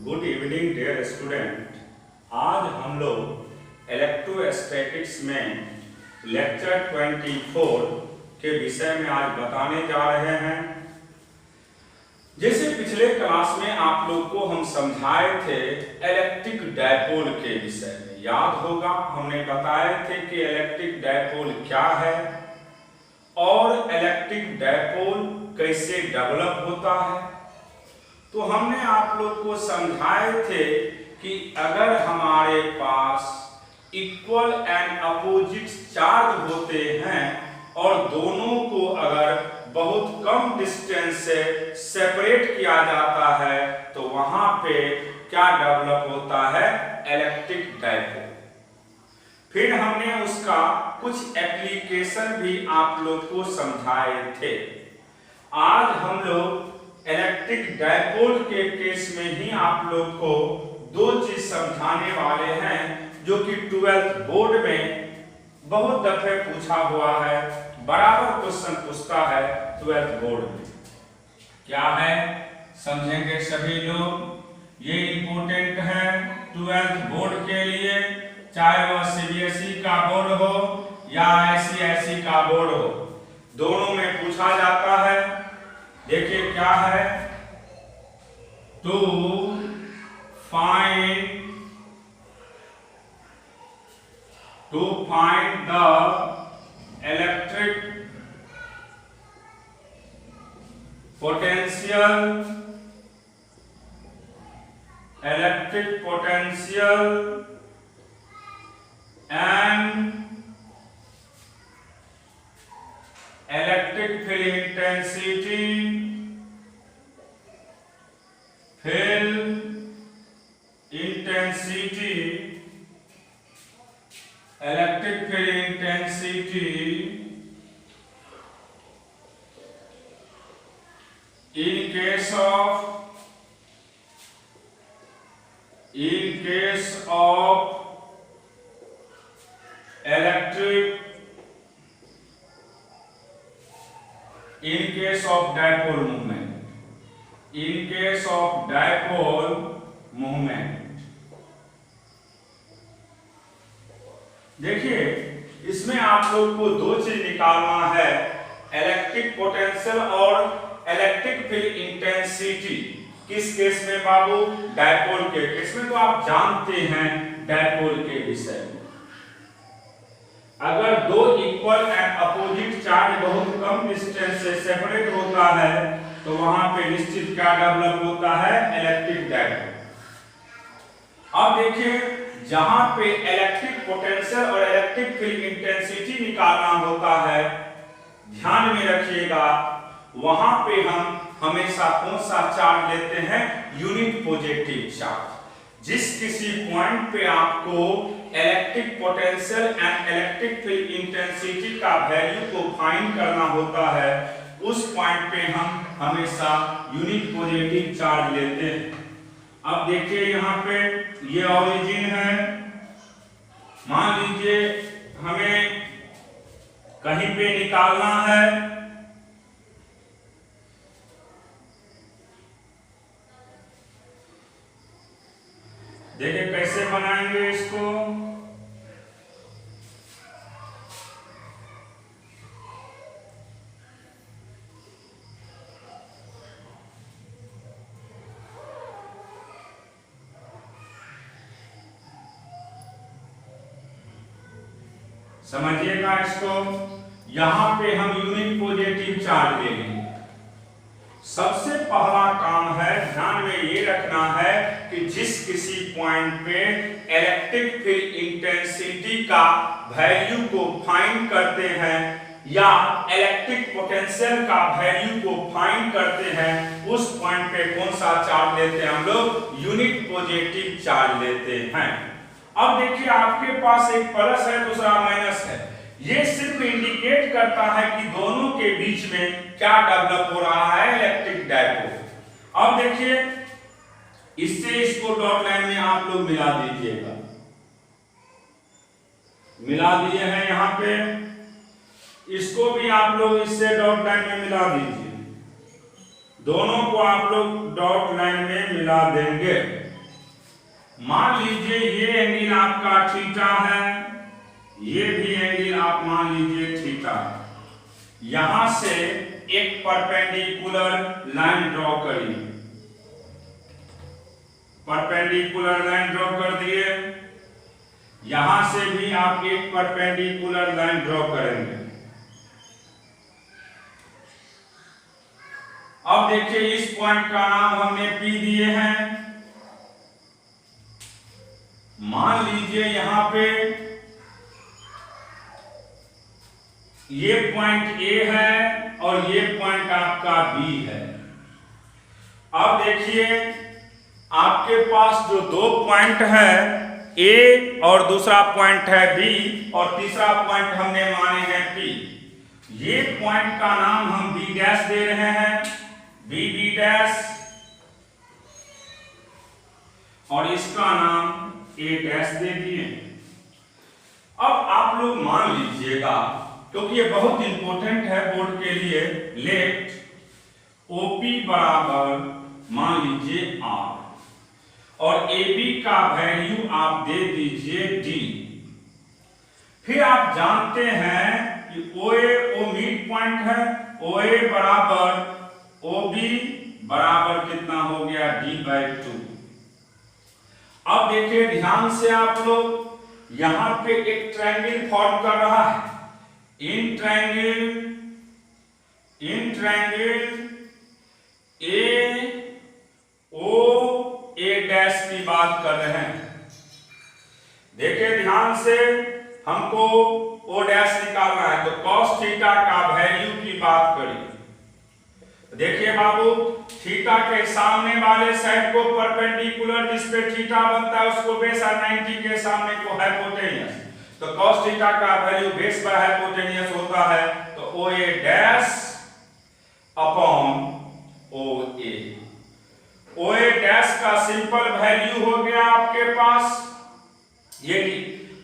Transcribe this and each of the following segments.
Good evening dear student. आज हम लोग इलेक्ट्रोस्टैटिक्स में लेक्चर 24 के विषय में आज बताने जा रहे हैं। जैसे पिछले क्लास में आप लोग को हम समझाए थे इलेक्ट्रिक डायपोल के विषय में, याद होगा हमने बताए थे कि इलेक्ट्रिक डायपोल क्या है और इलेक्ट्रिक डायपोल कैसे डेवलप होता है। तो हमने आप लोग को समझाए थे कि अगर हमारे पास इक्वल एंड अपोजिट चार्ज होते हैं और दोनों को अगर बहुत कम डिस्टेंस से सेपरेट किया जाता है तो वहां पे क्या डेवलप होता है, इलेक्ट्रिक डायपोल। फिर हमने उसका कुछ एप्लीकेशन भी आप लोग को समझाए थे। आज हम लोग इलेक्ट्रिक डायपोल के केस में ही आप लोग को दो चीज समझाने वाले हैं जो कि 12th बोर्ड में बहुत दफे पूछा हुआ है, बराबर क्वेश्चन पूछता है 12th बोर्ड में। क्या है समझेंगे सभी लोग, ये इंपॉर्टेंट है 12th बोर्ड के लिए, चाहे वह सीबीएसई का बोर्ड हो या आईसीएसई का बोर्ड हो, दोनों में पूछा जाता है। देखिए क्या है, to find the electric potential and electric field intensity, electric field intensity in case of electric, in case of dipole movement, in case of dipole movement। देखिए इसमें आप लोग को दो चीज निकालना है, इलेक्ट्रिक पोटेंशियल और इलेक्ट्रिक फील्ड इंटेंसिटी। किस केस में बाबू, डायपोल के केस में। तो आप जानते हैं डायपोल के विषय में, अगर दो इक्वल एंड अपोजिट चार्ज बहुत कम डिस्टेंस से सेपरेट होता है तो वहां पे निश्चित क्या डेवलप होता है, इलेक्ट्रिक डायपोल। अब देखिए जहां पे इलेक्ट्रिक पोटेंशियल और इलेक्ट्रिक फील्ड इंटेंसिटी निकालना होता है, ध्यान में रखिएगा वहां पे हम हमेशा कौन सा चार्ज लेते हैं, यूनिट पॉजिटिव चार्ज। जिस किसी पॉइंट पे आपको electric potential and electric field intensity का वैल्यू को फाइंड करना होता है, उस पॉइंट पे हम हमेशा यूनिट पॉजिटिव चार्ज लेते हैं। अब देखिए यहाँ पे ये ओरिजिन है, मान लीजिए हमें कहीं पे निकालना है, देखिए कैसे बनाएंगे इसको। समझिएगा इसको, यहां पे हम यूनिट पॉजिटिव चार्ज लेंगे। सबसे पहला काम है, ध्यान में ये रखना है कि जिस किसी पॉइंट पे इलेक्ट्रिक फील्ड इंटेंसिटी का वैल्यू को फाइंड करते हैं या इलेक्ट्रिक पोटेंशियल का वैल्यू को फाइंड करते हैं, उस पॉइंट पे कौन सा चार्ज लेते हैं हम लोग, यूनिट पॉजिटिव चार्ज लेते हैं। अब देखिए आपके पास एक प्लस है, दूसरा माइनस है, ये सिर्फ इंडिकेट करता है कि दोनों के बीच में क्या डेवलप हो रहा है, इलेक्ट्रिक डायपोल। अब देखिए इससे इसको डॉट लाइन में आप लोग मिला दीजिएगा, मिला दिए हैं यहां पे, इसको भी आप लोग इससे डॉट लाइन में मिला दीजिए। दोनों को आप लोग डॉट लाइन में मिला देंगे। मान लीजिए ये एंगल आपका थीटा है, ये भी एंगल आप मान लीजिए थीटा है। यहां से एक परपेंडिकुलर लाइन ड्रॉ करिए, परपेंडिकुलर लाइन ड्रॉ कर दिए। यहां से भी आप एक परपेंडिकुलर लाइन ड्रॉ करेंगे। अब देखिए इस पॉइंट का नाम हमने P दिए हैं। मान लीजिए यहां पे ये पॉइंट A है और ये पॉइंट आपका B है। अब देखिए आपके पास जो दो पॉइंट है A और दूसरा पॉइंट है B और तीसरा पॉइंट हमने माने हैं P। ये पॉइंट का नाम हम B डैश दे रहे हैं, B डैश, और इसका नाम A डैश दे दिए। अब आप लोग मान लीजिएगा, क्योंकि ये बहुत इंपॉर्टेंट है बोर्ड के लिए, लेट OP बराबर मान लीजिए R और AB का वैल्यू आप दे दीजिए D। फिर आप जानते हैं कि OA वो मिड पॉइंट है, OA बराबर OB बराबर कितना हो गया D/2। अब देखिए ध्यान से आप लोग, यहां पे एक ट्रायंगल फॉर्म कर रहा है। इन ट्रायंगल AOA डैश की बात कर रहे हैं। देखिए ध्यान से, हमको O डैश निकालना है, तो cos थीटा का वैल्यू की बात करिए। देखिए बाबू, थीटा के सामने वाले साइड को परपेंडिकुलर जिस पे थीटा बनता है उसको बेस और 90 के सामने को हाइपोटेनियस, तो cos थीटा का वैल्यू बेस पर हाइपोटेनियस होता है, तो OA dash upon OA। OA dash का सिंपल वैल्यू हो गया आपके पास, ये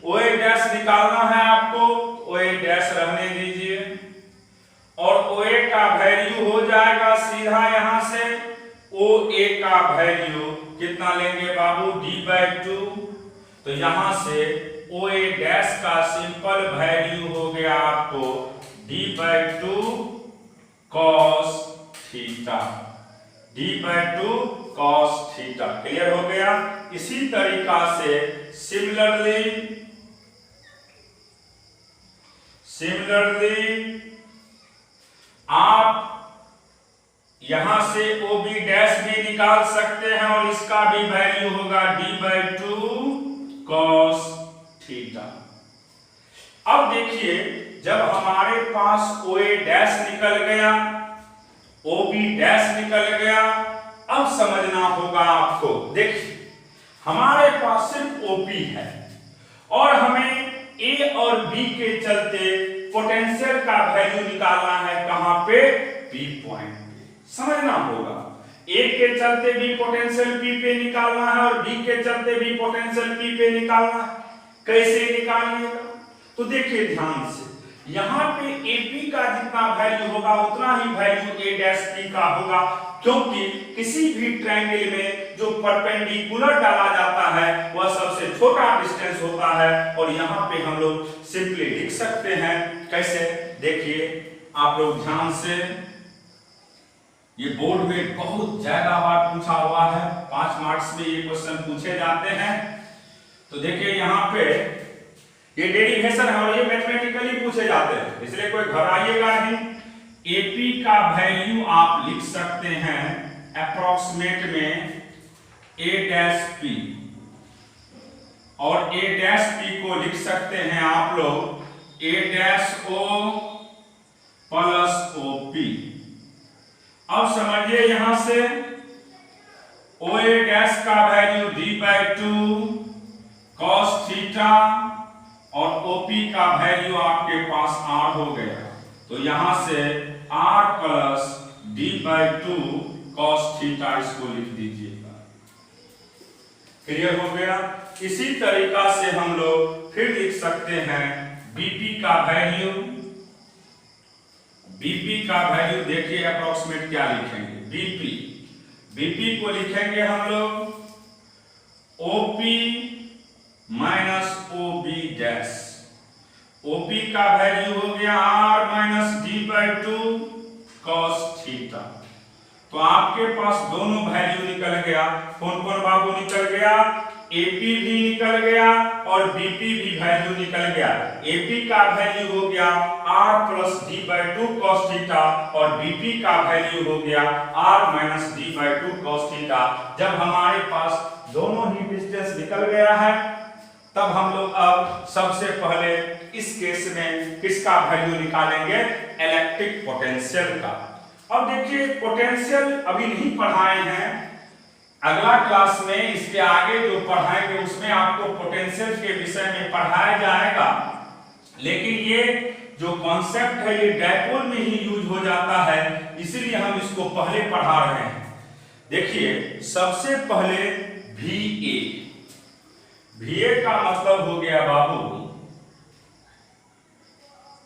OA डैश निकालना है आपको, OA डैश रहने दीजिए और OA का वैल्यू हो जाएगा सीधा यहां से OA का वैल्यू कितना लेंगे बाबू, D/2। तो यहां से OA डैश का सिंपल वैल्यू हो गया आपको D/2 cos theta, D/2 cos theta. Clear हो गया। इसी तरीका से सिमिलरली आप यहां से OB डैश भी निकाल सकते हैं और इसका भी वैल्यू होगा D/2 cos थीटा। अब देखिए जब हमारे पास OA डैश निकल गया, OB डैश निकल गया, अब समझना होगा आपको। देखिए हमारे पास सिर्फ OP है और हमें A और B के चलते पोटेंशियल का वैल्यू निकालना है, कहां पे, P पॉइंट पे। समझना होगा, A के चलते भी पोटेंशियल P पे निकालना है और B के चलते भी पोटेंशियल P पे निकालना है। कैसे निकालिएगा, तो देखिए ध्यान से, यहां पे AP का जितना वैल्यू होगा उतना ही वैल्यू A डैश P का होगा, क्योंकि किसी भी ट्रायंगल में जो परपेंडिकुलर डाला जाता है वह सबसे छोटा डिस्टेंस होता है। और यहां पे हम लोग सिंपली लिख सकते हैं, कैसे, देखिए आप लोग ध्यान से, ये बोर्ड में बहुत ज्यादा बार पूछा हुआ है, 5 मार्क्स में ये क्वेश्चन पूछे जाते हैं। तो देखिए यहाँ पे ये डेरिवेशन है और ये मैथमेटिकली पूछे जाते हैं, इसलिए कोई घबराइएगा नहीं। AP का वैल्यू आप लिख सकते हैं अप्रोक्सीमेट में A डैश P, और A डैश P को लिख सकते हैं आप लोग A dash O plus OP। अब समझिए यहां से OA डैश का वैल्यू D/2 cos थीटा और OP का वैल्यू आपके पास R हो गया, तो यहां से R plus D/2 cos theta इसको लिख दीजिएगा। क्लियर हो गया। इसी तरीका से हम लोग फिर लिख सकते हैं BP का वैल्यू, BP का वैल्यू देखिए अप्रोक्सीमेट क्या लिखेंगे, बीपी, बीपी को लिखेंगे हम लोग OP minus OB dash. OP का वैल्यू हो गया R minus D by two cos theta. तो आपके पास दोनों वैल्यू निकल गया। कौन कौन बाबू निकल गया? एपी भी निकल गया और बीपी भी वैल्यू निकल गया। एपी का वैल्यू हो गया R plus D by two cos theta और बीपी का वैल्यू हो गया R minus D by two cos theta. जब हमारे पास दोनों ही डिस्टेंस निकल गया है तब हम लोग अब सबसे पहले इस केस में किसका वैल्यू निकालेंगे? इलेक्ट्रिक पोटेंशियल का। अब देखिए पोटेंशियल अभी नहीं पढ़ाए हैं, अगला क्लास में इसके आगे जो पढ़ाएंगे उसमें आपको पोटेंशियल के विषय में पढ़ाया जाएगा। लेकिन ये जो कॉन्सेप्ट है ये डायपोल में ही यूज हो जाता है, इसलिए हम इसको पहले पढ़ा रहे हैं। देखिए सबसे पहले VA, VA का मतलब हो गया बाबू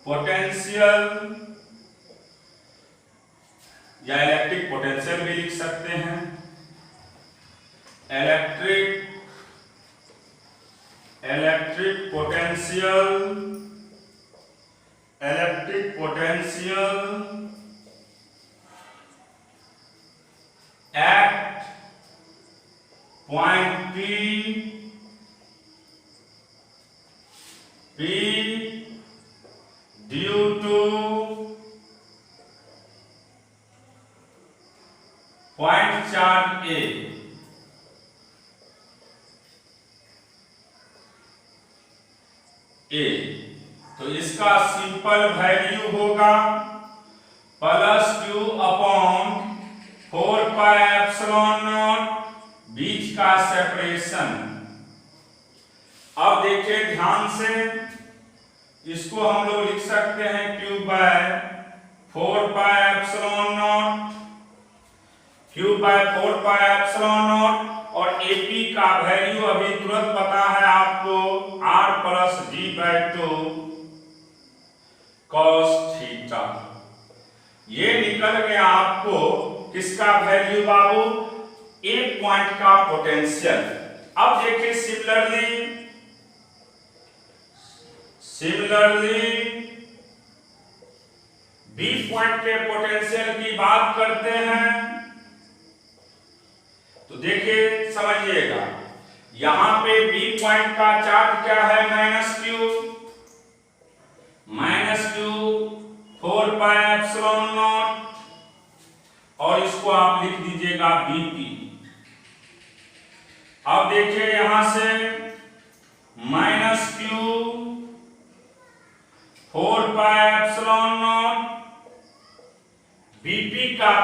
पोटेंशियल या इलेक्ट्रिक पोटेंशियल भी लिख सकते हैं। Electric potential at point P due to point charge A। तो इसका सिंपल वैल्यू होगा plus Q upon 4 pi epsilon naught, बीच का सेपरेशन। अब देखिए ध्यान से, इसको हम लोग लिख सकते हैं Q by 4 pi epsilon naught, Q by 4 pi epsilon naught. और AP का वैल्यू अभी तुरंत पता है आपको R plus D by two cos theta. ये निकल गया आपको किसका वैल्यू बाबू? एक पॉइंट का पोटेंशियल। अब देखिए सिमिलरली B पॉइंट के पोटेंशियल की बात करते हैं तो देखिए समझिएगा, यहां पे B पॉइंट का चार्ज क्या है? Minus Q 4 pi epsilon naught, और इसको आप लिख दीजिएगा BP। अब देखिए यहां से minus Q 4 pi epsilon not, BP का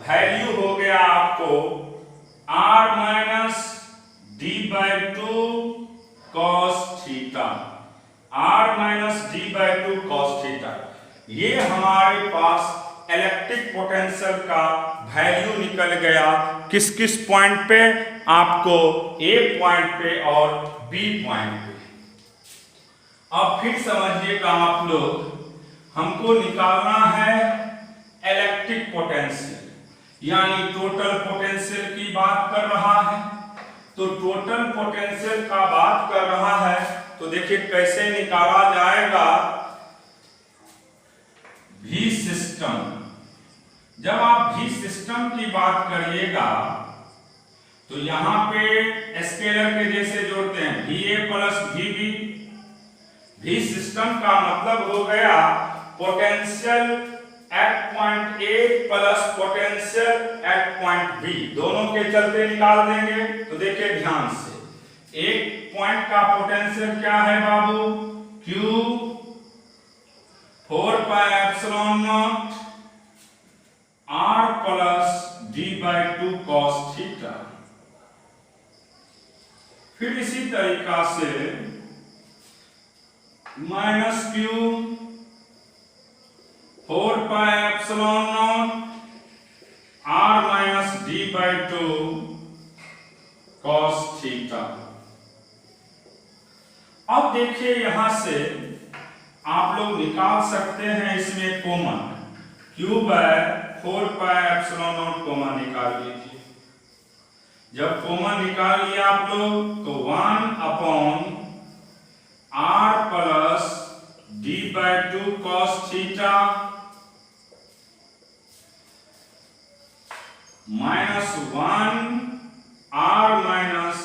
वैल्यू हो गया आपको R minus D by two cos theta. R minus D by two cos theta. ये हमारे पास इलेक्ट्रिक पोटेंशियल का वैल्यू निकल गया। किस किस पॉइंट पे? आपको A पॉइंट पे और B पॉइंट पे। अब फिर समझिएगा आप लोग, हमको निकालना है इलेक्ट्रिक पोटेंशियल, यानी टोटल पोटेंशियल की बात कर रहा है। तो टोटल पोटेंशियल का बात कर रहा है तो देखिए कैसे निकाला जाएगा। V सिस्टम, जब आप V सिस्टम की बात करिएगा तो यहां पे स्केलर के जैसे जोड़ते हैं VA plus VB। V system का मतलब हो गया potential at point A plus potential at point B, दोनों के चलते निकाल देंगे। तो देखिए ध्यान से, एक पॉइंट का पोटेंशियल क्या है बाबू? Q 4 pi epsilon not R plus D by two cos theta. फिर इसी तरीका से minus Q 4 pi epsilon not R minus D by two cos theta. अब देखिए यहां से आप लोग निकाल सकते हैं इसमें common Q by 4 pi epsilon naught common निकाल लीजिए। जब कॉमन निकाल लिया आप लोग तो 1 upon r plus d/2 cos theta minus 1 r minus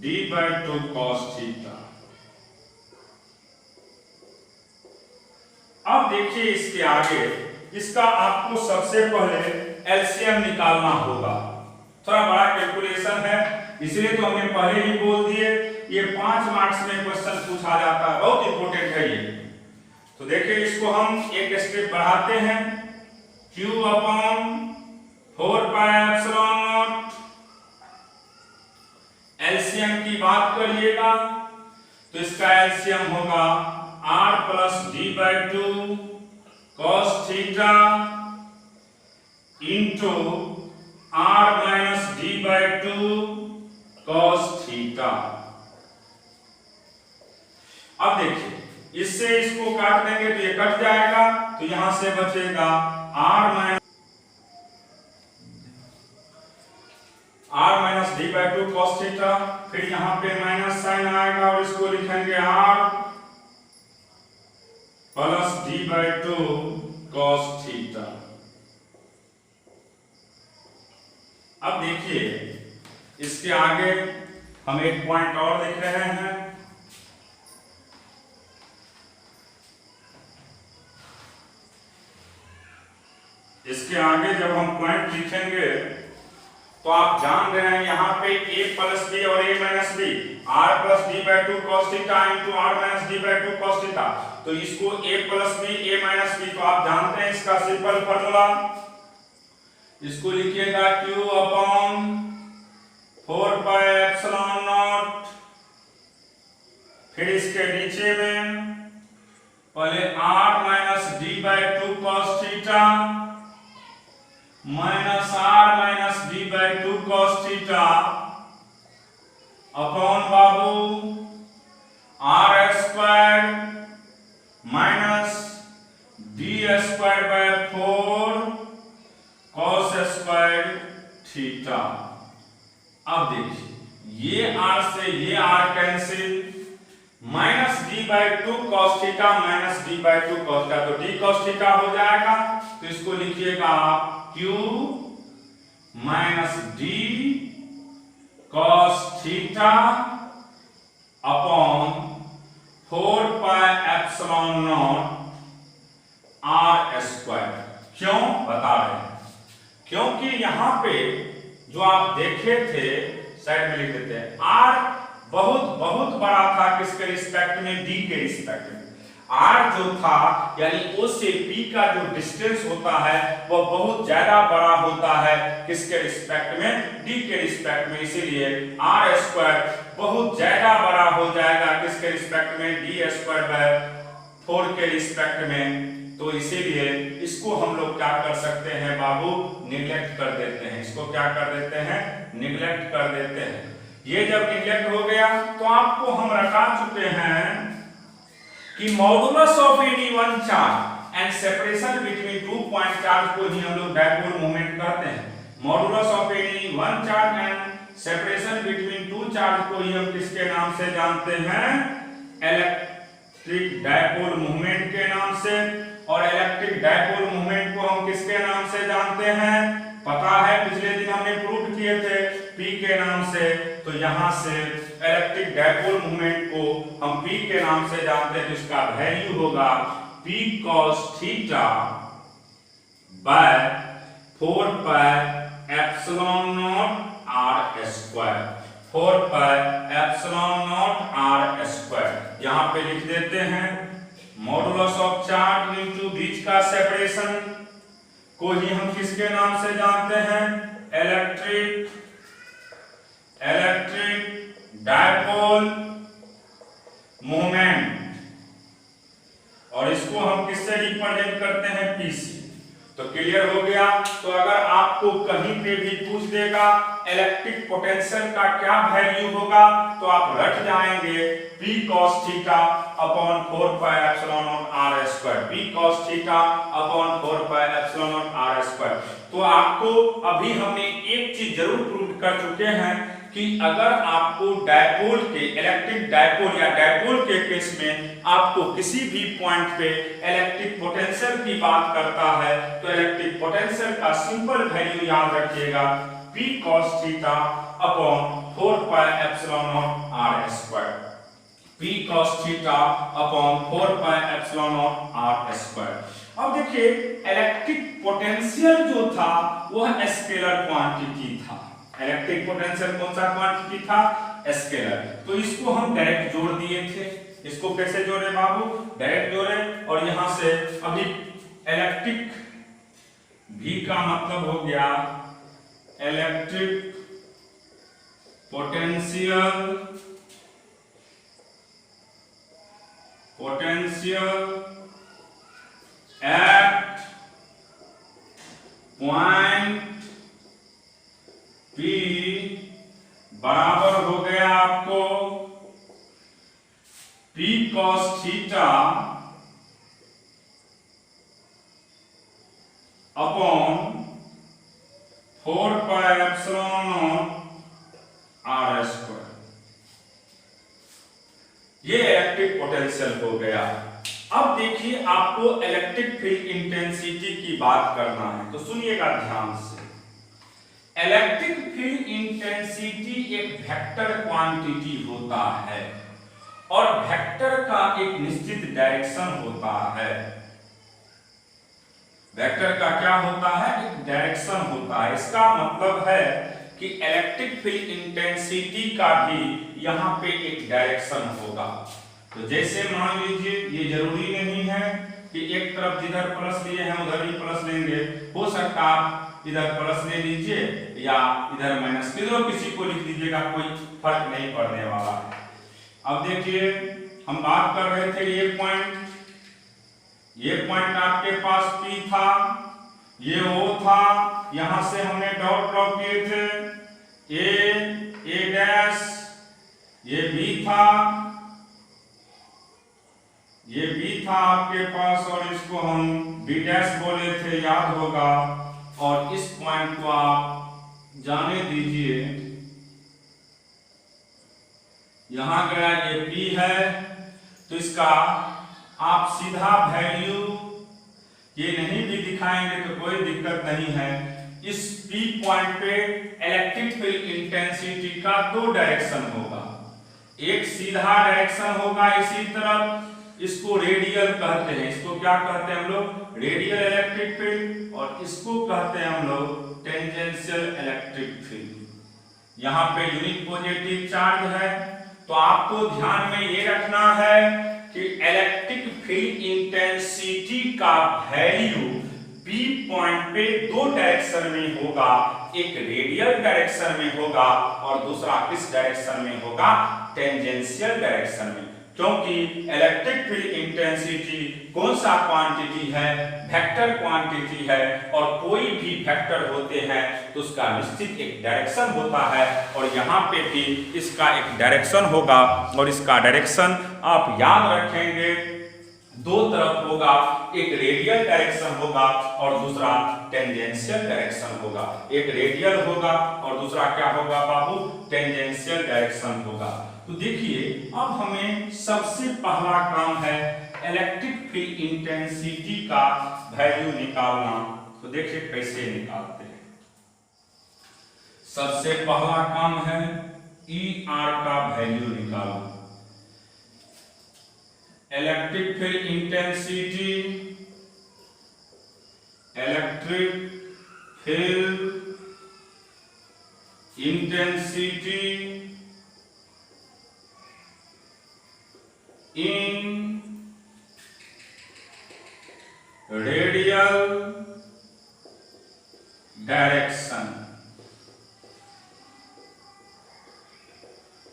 d/2 cos theta. अब देखिए इसके आगे इसका आपको सबसे पहले एलसीएम निकालना होगा। थोड़ा बड़ा कैलकुलेशन है, इसलिए तो हमने पहले ही बोल दिए ये 5 मार्क्स में क्वेश्चन पूछा जाता है, बहुत इंपॉर्टेंट है ये। तो देखिए इसको हम एक स्टेप बढ़ाते हैं। q upon 4 pi epsilon not, LCM की बात करिएगा तो इसका एलसीएम होगा r plus d/2 cos theta into r minus d/2 cos theta. अब देखिए इससे इसको काट देंगे तो ये कट जाएगा, तो यहां से बचेगा r minus d/2 cos theta, फिर यहां पे माइनस साइन आएगा और इसको लिखेंगे r plus d/2 cos theta. अब देखिए इसके आगे हम एक पॉइंट और लिख रहे हैं। इसके आगे जब हम पॉइंट लिखेंगे तो आप जान रहे हैं यहाँ पे a प्लस b और a minus b, r plus d/2 cos theta into r minus d/2 cos theta. तो इसको a plus b a minus b, तो आप जानते हैं इसका सिंपल फॉर्मूला। इसको लिखिएगा q upon 4 pi epsilon not, फिर इसके नीचे में पहले r minus d/2 cos theta minus r minus d/2 cos theta upon Babu r square minus d square by 4 cos square theta. अब देखिए ये r से ये r cancel, minus d/2 cos theta minus d/2 cos theta, तो d cos theta हो जाएगा। तो इसको लिखिएगा आप q minus d cos theta upon 4 pi epsilon not r square. क्यों बता रहे हैं? क्योंकि यहां पे जो आप देखे थे, साइड में लिख देते हैं, r बहुत बड़ा था किसके रिस्पेक्ट में, d के रिस्पेक्ट में। r जो था यानी o से p का जो डिस्टेंस होता है वह बहुत ज्यादा बड़ा होता है किसके रिस्पेक्ट में, d के रिस्पेक्ट में। इसीलिए r स्क्वायर बहुत ज्यादा बड़ा हो जाएगा किसके रिस्पेक्ट में, d स्क्वायर बाय 4 के रिस्पेक्ट में। तो इसीलिए इसको हम लोग क्या कर सकते हैं बाबू, निगलेक्ट कर देते हैं। इसको क्या कर देते हैं, निगलेक्ट कर देते हैं। ये जब निगलेक्ट हो गया तो आपको हम रटा चुके हैं कि modulus of any one charge and separation between 2 point charge को ही हम लोग डायपोल मोमेंट कहते हैं। Modulus of any one charge and separation between 2 charge को ही हम किसके नाम से जानते हैं, इलेक्ट्रिक डायपोल मोमेंट के नाम से। और इलेक्ट्रिक डायपोल मोमेंट को हम किसके नाम से जानते हैं, पता है, पिछले दिन हमने प्रूव किए थे, P के नाम से। तो यहां से इलेक्ट्रिक डायपोल मोमेंट को हम P के नाम से जानते हैं, तो इसका वैल्यू होगा P cos theta by 4 pi epsilon not r square, 4 pi epsilon not r square. यहां पे लिख देते हैं मॉडुलस ऑफ चार्ज इनटू बीच का सेपरेशन को ही हम किसके नाम से जानते हैं, इलेक्ट्रिक डायपोल मोमेंट। और इसको हम किससे रिप्रेजेंट करते हैं, P से। तो क्लियर हो गया। तो अगर आपको कहीं पे भी पूछ देगा इलेक्ट्रिक पोटेंशियल का क्या वैल्यू होगा तो आप रट जाएंगे P cos theta upon 4 pi epsilon not r square, P cos theta upon 4 pi epsilon not r square. तो आपको अभी हमने एक चीज जरूर प्रूव कर चुके हैं कि अगर आपको डायपोल के इलेक्ट्रिक डायपोल या डायपोल के केस में आपको किसी भी पॉइंट पे इलेक्ट्रिक पोटेंशियल की बात करता है तो इलेक्ट्रिक पोटेंशियल का सिंपल वैल्यू याद रखिएगा P cos theta upon 4 pi epsilon not r square, P cos theta upon 4 pi epsilon not r square. अब देखिए इलेक्ट्रिक पोटेंशियल जो था वह स्केलर क्वांटिटी था। इलेक्ट्रिक पोटेंशियल कौन सा क्वांटिटी था? स्केलर। तो इसको हम डायरेक्ट जोड़ दिए थे। इसको कैसे जोड़े बाबू? डायरेक्ट जोड़े और यहां से अभी इलेक्ट्रिक V का मतलब हो गया electric potential at point P बराबर हो गया आपको P cos theta upon 4 pi epsilon not r square. ये इलेक्ट्रिक पोटेंशियल हो गया। अब देखिए आपको इलेक्ट्रिक फील्ड इंटेंसिटी की बात करना है तो सुनिएगा ध्यान से। इलेक्ट्रिक फील्ड इंटेंसिटी एक वेक्टर क्वांटिटी होता है और वेक्टर का एक निश्चित डायरेक्शन होता है। वेक्टर का क्या होता है? एक डायरेक्शन होता है। इसका मतलब है कि इलेक्ट्रिक फील्ड इंटेंसिटी का भी यहाँ पे एक डायरेक्शन होगा। तो जैसे मान लीजिए ये जरूरी नहीं है कि एक तरफ जिधर प्लस लिए हैं उधर ही प्लस लेंगे, हो सकता आप इधर प्लस ले लीजिए या इधर माइनस, किसी को लिख दीजिएगा, कोई फर्क नहीं पड़ने वाला है। अब देखिए हम बात कर रहे थे ये पॉइंट आपके पास P था, ये O था, यहां से हमने डॉट ड्रॉ किए थे, A डैश, ये B था आपके पास और इसको हम B डैश बोले थे, याद होगा। और इस पॉइंट को आप जाने दीजिए, यहां गया ये P है तो इसका आप सीधा वैल्यू ये नहीं भी दिखाएंगे तो कोई दिक्कत नहीं है। इस P पॉइंट पे इलेक्ट्रिक फील्ड इंटेंसिटी का दो डायरेक्शन होगा, एक सीधा डायरेक्शन होगा इसी तरफ, इसको रेडियल कहते हैं। इसको क्या कहते हैं हम लोग? Radial electric field. और इसको कहते हैं हम लोग टेंजेंशियल इलेक्ट्रिक फील्ड। यहाँ पे यूनिट पॉजिटिव चार्ज है तो आपको ध्यान में ये रखना है कि इलेक्ट्रिक फील्ड इंटेंसिटी का वैल्यू P पॉइंट पे दो डायरेक्शन में होगा, एक रेडियल डायरेक्शन में होगा और दूसरा किस डायरेक्शन में होगा? टेंजेंशियल डायरेक्शन में। क्योंकि इलेक्ट्रिक फील्ड इंटेंसिटी कौन सा क्वांटिटी है? वेक्टर क्वांटिटी है और कोई भी वेक्टर होते हैं तो उसका निश्चित एक डायरेक्शन होता है और यहाँ पे भी इसका एक डायरेक्शन होगा और इसका डायरेक्शन आप याद रखेंगे दो तरफ होगा, एक रेडियल डायरेक्शन होगा और दूसरा टेंजेंशियल डायरेक्शन होगा। एक रेडियल होगा और दूसरा क्या होगा बाबू? टेंजेंशियल डायरेक्शन होगा। तो देखिए अब हमें सबसे पहला काम है इलेक्ट्रिक फील्ड इंटेंसिटी का वैल्यू निकालना। तो देखिए कैसे निकालते हैं। सबसे पहला काम है ER का वैल्यू निकालना। Electric field intensity, electric field intensity in radial direction।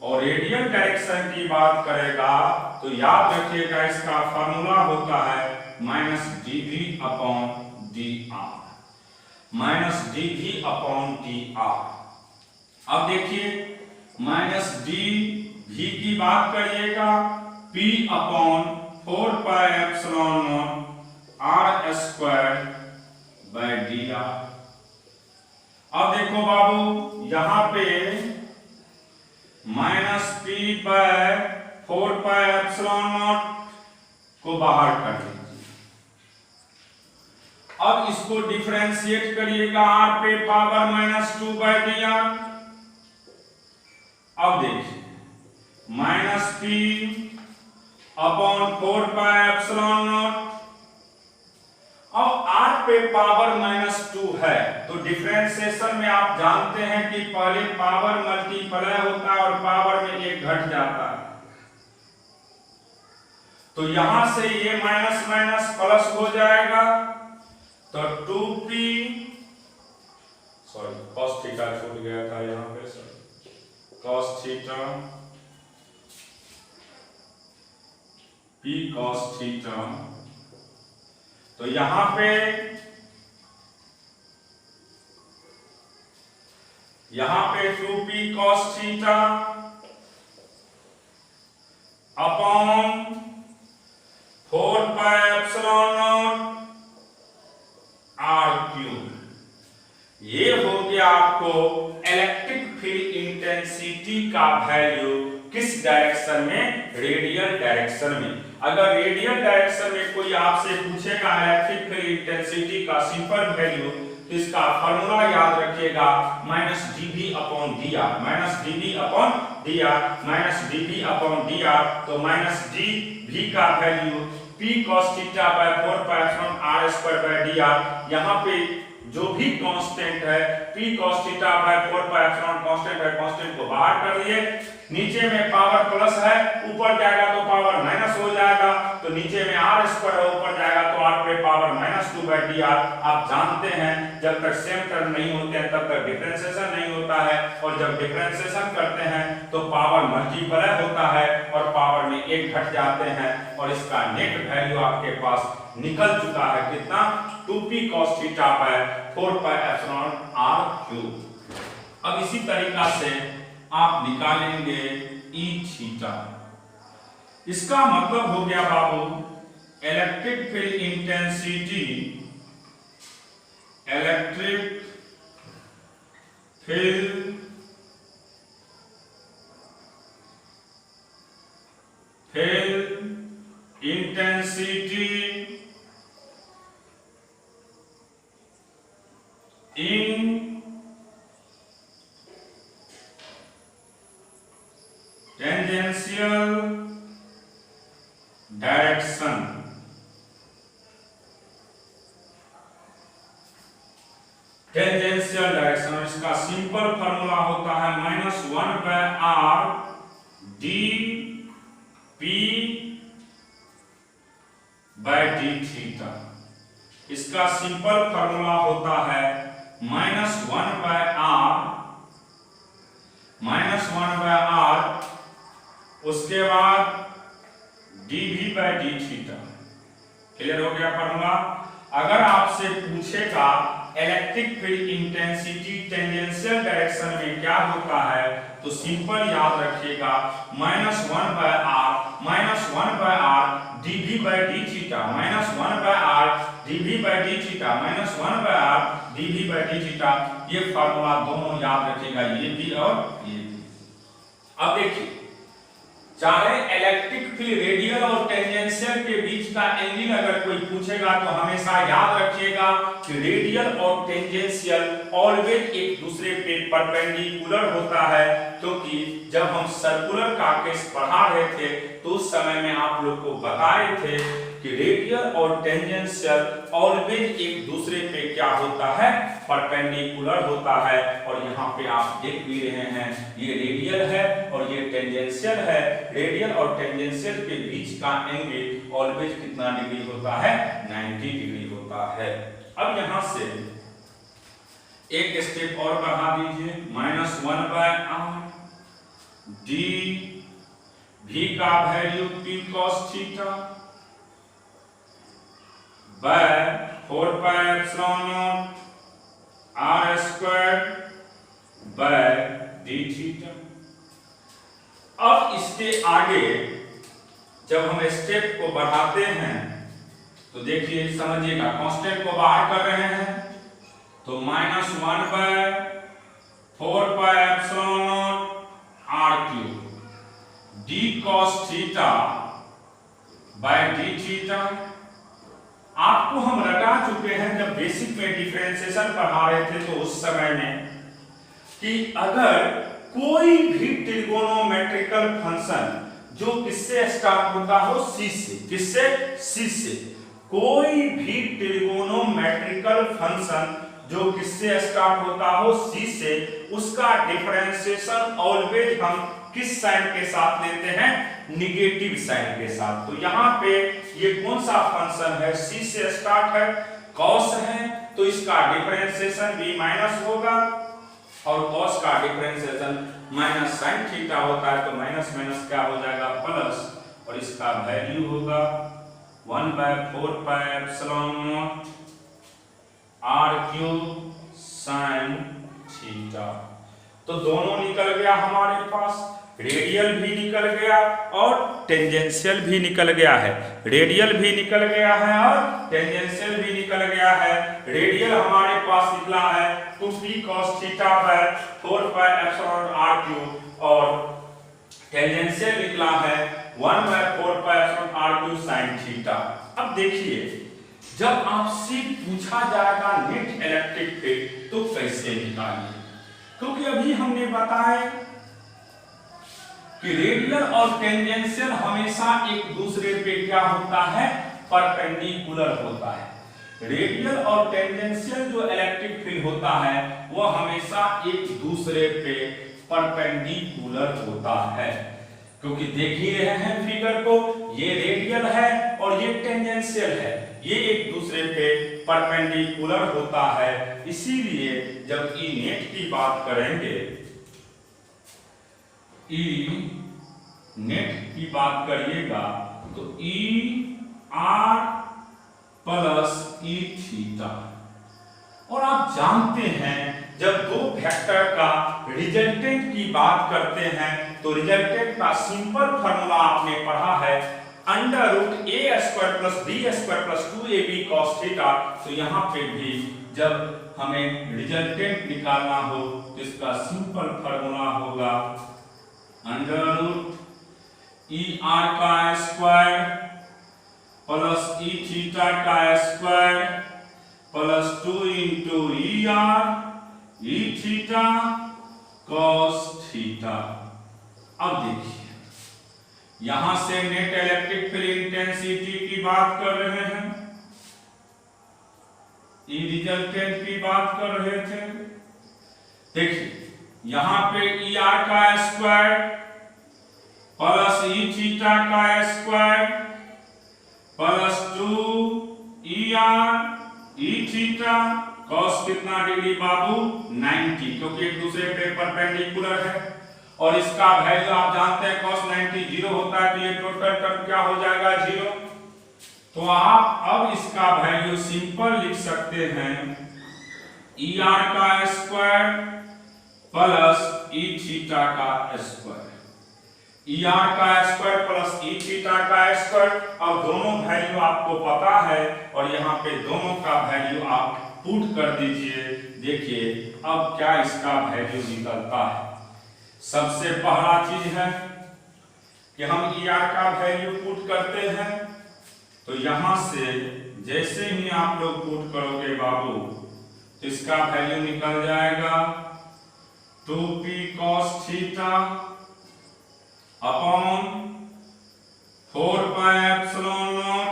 और रेडियल डायरेक्शन की बात करेगा तो याद रखिएगा इसका फार्मूला होता है -dV/dr। Minus D V upon D R. अब देखिए माइनस डी भी की बात करिएगा, P upon 4 pi epsilon naught R square by D R. अब देखो बाबू यहां पे minus P by 4 pi epsilon naught को बाहर कर दीजिए। अब इसको डिफरेंशिएट करिएगा आर पे power minus 2 by D R. अब देखिए minus P upon 4 pi epsilon naught. अब आर पे पावर माइनस 2 है तो डिफरेंशिएशन में आप जानते हैं कि पहले पावर मल्टीप्लाई होता है और पावर में एक घट जाता है, तो यहां से ये माइनस माइनस प्लस हो जाएगा, तो 2p सॉरी cos थीटा छूट गया था यहां पे, sorry cos theta p cos theta, तो यहां पे 2p cos theta upon 4 pi epsilon naught R cube. ये हो गया आपको इलेक्ट्रिक फील्ड इंटेंसिटी का वैल्यू किस डायरेक्शन में, रेडियल डायरेक्शन में। अगर रेडियल डायरेक्शन में कोई आपसे पूछेगा इलेक्ट्रिक फील्ड इंटेंसिटी का सिंपल वैल्यू, तो इसका फार्मूला याद रखिएगा minus DV upon D R, minus DV upon D R, minus DV upon D are. तो माइनस डी भी का value p cos theta by 4 pi epsilon r square by D are. यहाँ पे जो भी constant है p cos theta by 4 pi epsilon constant है, constant को बाहर कर लिए। नीचे में पावर प्लस है, ऊपर जाएगा तो पावर माइनस हो जाएगा, तो नीचे में r स्क्वायर है, ऊपर जाएगा तो r पे power minus 2 by D R. आप जानते हैं जब तक सेम टर्म नहीं होते हैं तब तक डिफरेंशिएशन नहीं होता है, और जब डिफरेंशिएशन करते हैं तो पावर मल्टीप्लाई होता है और पावर में एक घट जाते हैं, और इसका नेट वैल्यू आपके पास निकल चुका है कितना, 2p cos theta by 4 pi epsilon r cube. अब इसी तरीका से आप निकालेंगे e थीटा। इसका मतलब हो गया बाबू electric field intensity, electric field intensity in tangential direction. Tangential direction, इसका सिंपल फार्मूला होता है minus 1 by R D P by D theta. इसका सिंपल फार्मूला होता है माइनस 1 बाय आर, उसके बाद dv by D theta. Clear हो गया फार्मूला। अगर आपसे पूछेगा electric field intensity tangential direction में क्या होता है, तो सिंपल याद रखिएगा minus 1 by R dv by D theta, minus 1 by R dv by D theta, minus 1 by R dv by D theta. ये फार्मूला दोनों याद रखिएगा, ये भी और ये भी। अब देखिए चाहे इलेक्ट्रिक फील्ड रेडियल और टेंजेंशियल के बीच का एंगल अगर कोई पूछेगा तो हमेशा याद रखिएगा कि रेडियल और टेंजेंशियल ऑलवेज एक दूसरे पे परपेंडिकुलर होता है, क्योंकि जब हम सर्कुलर का केस पढ़ा रहे थे तो उस समय में आप लोग को बताए थे कि रेडियल और टेंजेंशियल ऑलवेज एक दूसरे पे क्या होता है, परपेंडिकुलर होता है। और यहाँ पे आप देख भी रहे हैं ये रेडियल है और ये टेंजेंशियल है। रेडियल और टेंजेंशियल के बीच का एंगल ऑलवेज कितना डिग्री होता है, 90 डिग्री होता है। अब यहाँ से एक स्टेप और बढ़ा दीजिए, minus 1 by R D V का value p cos theta by 4 pi epsilon naught R square by D theta. अब इसके आगे जब हम स्टेप को बढ़ाते हैं तो देखिए समझिएगा, कांस्टेंट को बाहर कर रहे हैं तो -1 by 4 pi epsilon naught R cube D cos theta by D theta. आपको हम रटा चुके हैं जब बेसिक में डिफरेंशिएशन पढ़ा रहे थे तो उस समय में कि अगर कोई भी ट्रिगोनोमेट्रिकल फंक्शन जो किससे स्टार्ट होता हो सी से, किससे सी से, कोई भी ट्रिगोनोमेट्रिकल फंक्शन जो किससे स्टार्ट होता हो सी से, उसका डिफरेंशिएशन ऑलवेज हम किस साइन के साथ लेते हैं, निगेटिव साइन के साथ। तो यहाँ पे ये कौन सा फंक्शन है, सी से स्टार्ट है, कॉस है, तो इसका डिफरेंशिएशन भी माइनस होगा और कॉस का डिफरेंशिएशन माइनस साइन थीटा होता है, तो माइनस माइनस क्या हो जाएगा प्लस, और इसका वैल्यू होगा 1 by 4 pi epsilon naught R cube sine theta. तो दोनों निकल गया हमारे पास, रेडियल भी निकल गया और टेंजेंशियल भी निकल गया है, रेडियल भी निकल गया है और टेंजेंशियल भी निकल गया है। रेडियल हमारे पास निकला है 2p cos theta by 4 pi epsilon R cube और टेंजेंशियल निकला है 1 by 4 pi epsilon R cube sine theta. अब देखिए जब आपसे पूछा जाएगा नेट इलेक्ट्रिक फील्ड तो कैसे निकालिए, क्योंकि अभी हमने बताया कि रेडियल और टेंजेंशियल हमेशा एक दूसरे पे क्या होता है, परपेंडिकुलर होता है। रेडियल और टेंजेंशियल जो इलेक्ट्रिक फील्ड होता है वो हमेशा एक दूसरे पे परपेंडिकुलर होता है, क्योंकि देख ही रहे हैं फिगर को, ये रेडियल है और ये टेंजेंशियल है, ये एक दूसरे पे परपेंडिकुलर होता है। इसीलिए जब ई नेट की बात करेंगे, ई नेट की बात करिएगा तो E R plus E theta. और आप जानते हैं जब दो वेक्टर का रिजल्टेंट की बात करते हैं तो रिजल्टेंट का सिंपल फार्मूला आपने पढ़ा है under root A square plus B square plus 2ab cos theta. तो यहाँ पे भी जब हमें रिजल्टेंट निकालना हो तो इसका सिंपल फार्मूला होगा अंडर रूट ई आर का स्क्वायर प्लस ई थीटा का square plus 2 into E R E theta cos theta. अब देखिए यहां से नेट इलेक्ट्रिक फील्ड इंटेंसिटी की बात कर रहे हैं, ई रिजल्टेंट की बात कर रहे थे। देखिए यहां पे ई आर का स्क्वायर प्लस ई थीटा का square plus 2 E R E theta cos कितना डिग्री बाबू 90, क्योंकि एक दूसरे पे परपेंडिकुलर है। और इसका वैल्यू आप जानते हैं cos 90 0 होता है, तो ये टोटल टर्म क्या हो जाएगा 0। तो आप अब इसका वैल्यू सिंपल लिख सकते हैं ई आर का स्क्वायर प्लस ई थीटा का स्क्वायर, ई आर का स्क्वायर प्लस ई थीटा का स्क्वायर। अब दोनों वैल्यू आपको पता है और यहाँ पे दोनों का वैल्यू आप पुट कर दीजिए। देखिए अब क्या इसका वैल्यू निकलता है। सबसे पहला चीज है कि हम ई आर का वैल्यू पुट करते हैं, तो यहां से जैसे ही आप लोग पुट करोगे बाबू तो इसका वैल्यू निकल जाएगा 2p cos theta upon 4 pi epsilon naught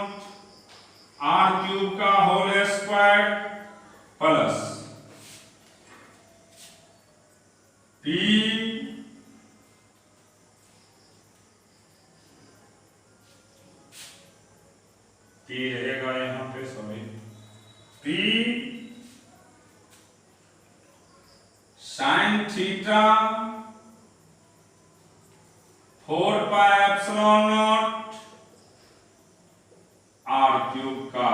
R cube का होल स्क्वायर प्लस p रहेगा यहां पे सभी p sin theta 4 pi epsilon naught R cube का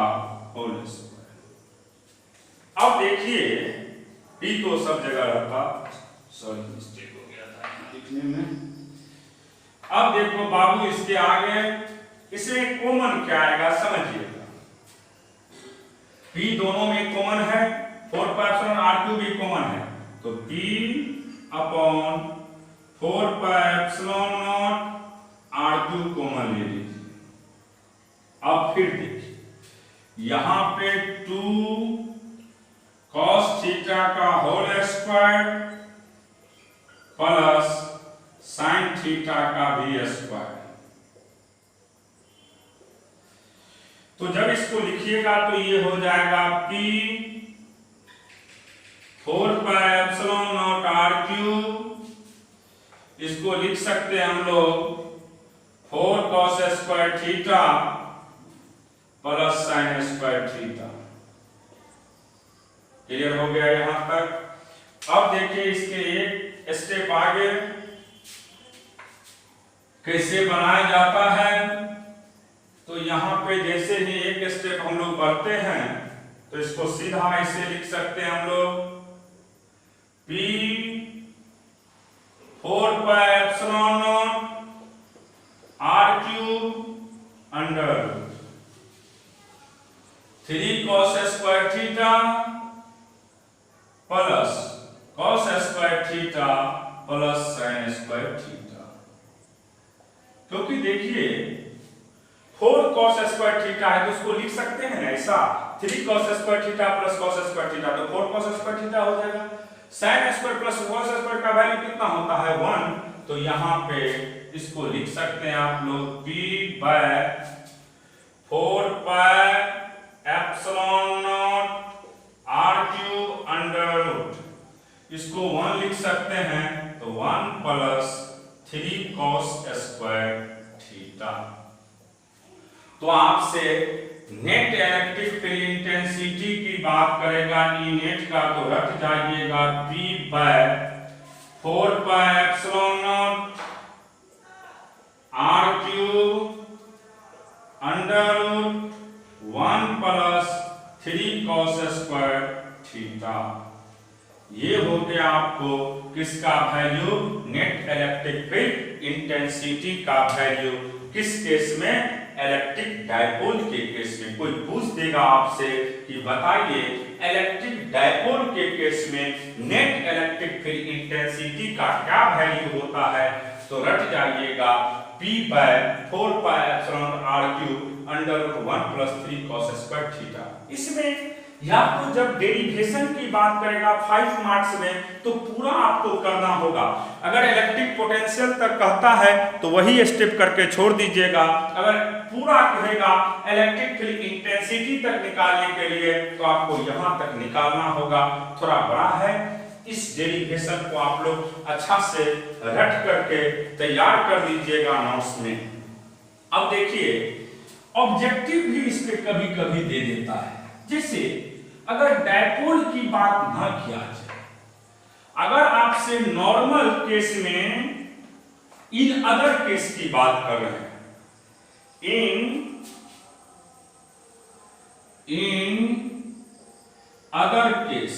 होल स्क्वायर। अब देखिए अब देखो बाबू इसके आगे इसमें कॉमन क्या आएगा समझिएगा। P दोनों में कॉमन है, 4πε r³ भी कॉमन है, तो P अपॉन 4πε0 r³ कॉमन ले लीजिए। अब फिर देखिए यहां पे 2 cos थीटा का whole square plus sin theta का भी स्क्वायर। तो जब इसको लिखिएगा तो ये हो जाएगा P 4πε0 r³, इसको लिख सकते हैं हम लोग 4 cos square theta plus sin square theta. Clear हो गया यहां तक। अब देखिए इसके एक स्टेप आगे कैसे बनाया जाता है। तो यहां पे जैसे ही एक स्टेप हम लोग बढ़ते हैं तो इसको सीधा ऐसे लिख सकते हैं हम लोग P 4πε0 r³ under 3 cos square theta plus cos square theta plus sin square theta. क्योंकि देखिए 4 cos स्क्वायर थीटा है तो उसको लिख सकते हैं ना ऐसा 3 cos square theta plus cos square theta, तो 4 cos स्क्वायर थीटा हो जाएगा। sin square plus cos square का वैल्यू कितना होता है 1, तो यहां पे इसको लिख सकते हैं आप लोग P by 4πε0 r³ under root, इसको 1 लिख सकते हैं तो 1 प्लस 3 cos स्क्वायर थीटा। तो आपसे नेट इलेक्ट्रिक फील्ड इंटेंसिटी की बात करेगा ई नेट का, तो रख जाइएगा P by 4πε0 r³ under root 1 plus 3 cos square theta. ये हो गया आपको किसका value, net electric field intensity का वैल्यू। किस केस में, इलेक्ट्रिक डायपोल के केस में। कोई पूछ देगा आपसे कि बताइए इलेक्ट्रिक डायपोल के केस में नेट इलेक्ट्रिक फील्ड इंटेंसिटी का क्या वैल्यू होता है, तो रट जाइएगा P by 4πε0 r³ under root 1 plus 3 cos square theta. इसमें या तो जब डेरिवेशन की बात करेगा 5 मार्क्स में तो पूरा आपको करना होगा। अगर इलेक्ट्रिक पोटेंशियल तक कहता है तो वही स्टेप करके छोड़ दीजिएगा। अगर पूरा कहेगा इलेक्ट्रिक फील्ड इंटेंसिटी तक निकालने के लिए तो आपको यहां तक निकालना होगा। थोड़ा बड़ा है, इस डेरिवेशन को आप लोग अच्छा से रट करके तैयार कर लीजिएगा नोट्स में। अब देखिए ऑब्जेक्टिव भी इस पे कभी कभी दे देता है। जैसे अगर डायपोल की बात ना किया जाए, अगर आपसे नॉर्मल केस में इन अदर केस की बात कर रहे हैं, इन अदर केस,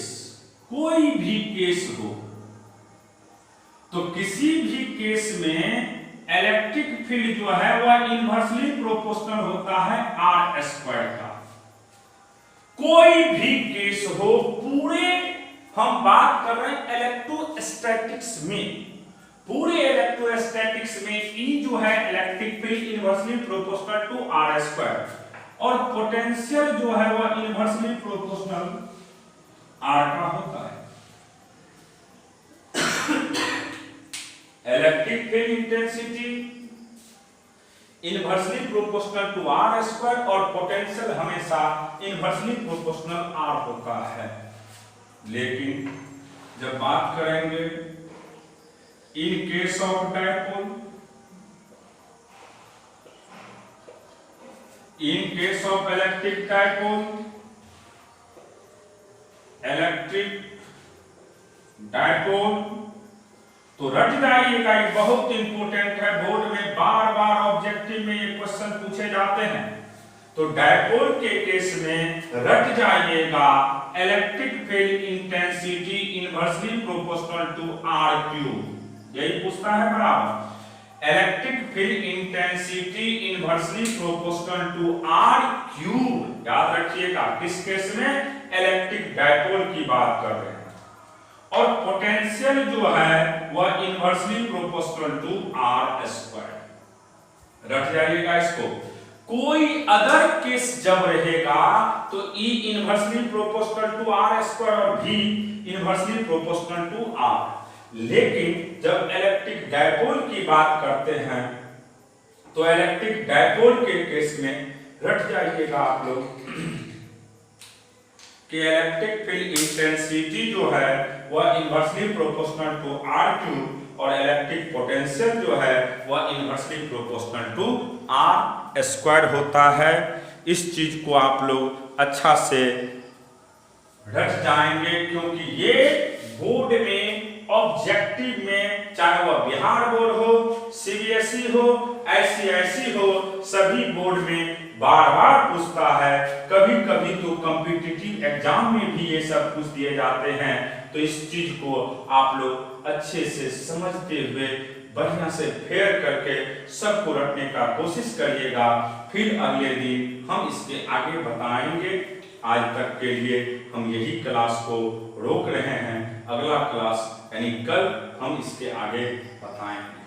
कोई भी केस हो तो किसी भी केस में इलेक्ट्रिक फील्ड जो है वह इनवर्सली प्रोपोर्शनल होता है r स्क्वायर का। कोई भी केस हो, पूरे हम बात कर रहे हैं इलेक्ट्रोस्टैटिक्स में, पूरे इलेक्ट्रोस्टैटिक्स में E जो है electric field inversely proportional to r square और पोटेंशियल जो है वह इनवर्सली प्रोपोर्शनल r का होता है। Electric field intensity inversely proportional to r square और पोटेंशियल हमेशा इनवर्सली प्रोपोर्शनल r होता है। लेकिन जब बात करेंगे in case of dipole, in case of electric dipole, electric dipole, तो रट जाइएगा, ये बहुत इंपॉर्टेंट है। बोर्ड में बार बार ऑब्जेक्टिव में ये क्वेश्चन पूछे जाते हैं। तो डायपोल के केस में रट जाइएगा electric field intensity inversely proportional to r³, यही पूछता है बराबर। Electric field intensity inversely proportional to R cube. याद रखिएगा किस केस में, इलेक्ट्रिक डायपोल की बात कर रहे हैं। और पोटेंशियल जो है वह inversely proportional to R square. रख जाइएगा इसको। कोई अदर केस जब रहेगा तो E inversely proportional to R square और V inversely proportional to R. लेकिन जब इलेक्ट्रिक डायपोल की बात करते हैं तो इलेक्ट्रिक डायपोल के केस में रट जाइएगा आप लोग कि इलेक्ट्रिक फील्ड इंटेंसिटी जो है वह inversely proportional to R cube और इलेक्ट्रिक पोटेंशियल जो है वह inversely proportional to R square होता है। इस चीज को आप लोग अच्छा से रख जाएंगे, क्योंकि ये बोर्ड में ऑब्जेक्टिव में, चाहे वह बिहार बोर्ड हो, सीबीएसई हो, आईसीएसई हो, सभी बोर्ड में बार बार पूछता है। कभी कभी तो कॉम्पिटिटिव एग्जाम में भी ये सब पूछ दिए जाते हैं। तो इस चीज को आप लोग अच्छे से समझते हुए बढ़िया से फेयर करके सबको रखने का कोशिश करिएगा। फिर अगले दिन हम इसके आगे बताएंगे। आज तक के लिए हम यही क्लास को रोक रहे हैं। अगला क्लास यानी कल हम इसके आगे बताएंगे।